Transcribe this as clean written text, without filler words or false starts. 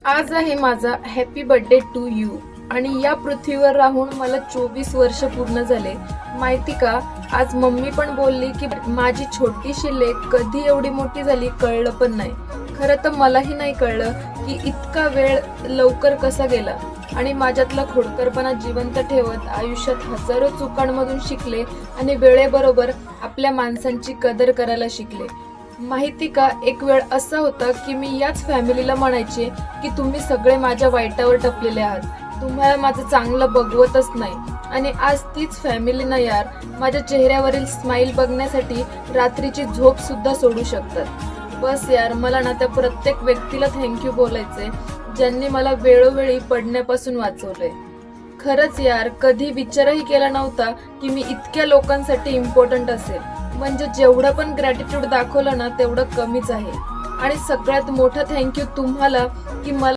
आज आहे माझा हॅपी बर्थडे टू यू आणि या पृथ्वीवर राहून मला 24 वर्ष पूर्ण झाले। माहिती का, आज मम्मी पण बोलली की माझी छोटीशी लेक कधी एवढी मोठी झाली कळलं पण नाही। खरं तर मलाही नाही कळलं की इतका वेळ लवकर कसा गेला आणि माझ्यातला खोडकरपणा जिवंत ठेवत आयुष्यात हजारो चुकांमधून शिकले आणि वेळेबरोबर आपल्या माणसांची कदर करायला शिकले। माहिती का, एक वेळ असा होता की मी याच फॅमिलीला म्हणायचे की तुम्ही सगळे माझ्या वाईटावर टपलेले आहात, तुम्हाला माझं चांगलं बघवतच नाही। आणि आज तीच फॅमिली ना यार माझ्या चेहऱ्यावरील स्माइल बघण्यासाठी रात्रीची झोप सुद्धा सोडू शकतात। बस यार, मला ना त्या प्रत्येक व्यक्तीला थँक्यू बोलायचे ज्यांनी मला वेळोवेळी पडण्यापासून वाचवले। खरंच यार, कधी विचारही केला नव्हता की मी इतक्या लोकांसाठी इम्पॉर्टंट असेल। म्हणजे जेवढं पण ग्रॅटिट्यूड दाखवलं ना तेवढं कमीच आहे। आणि सगळ्यात मोठा थँक्यू तुम्हाला की मला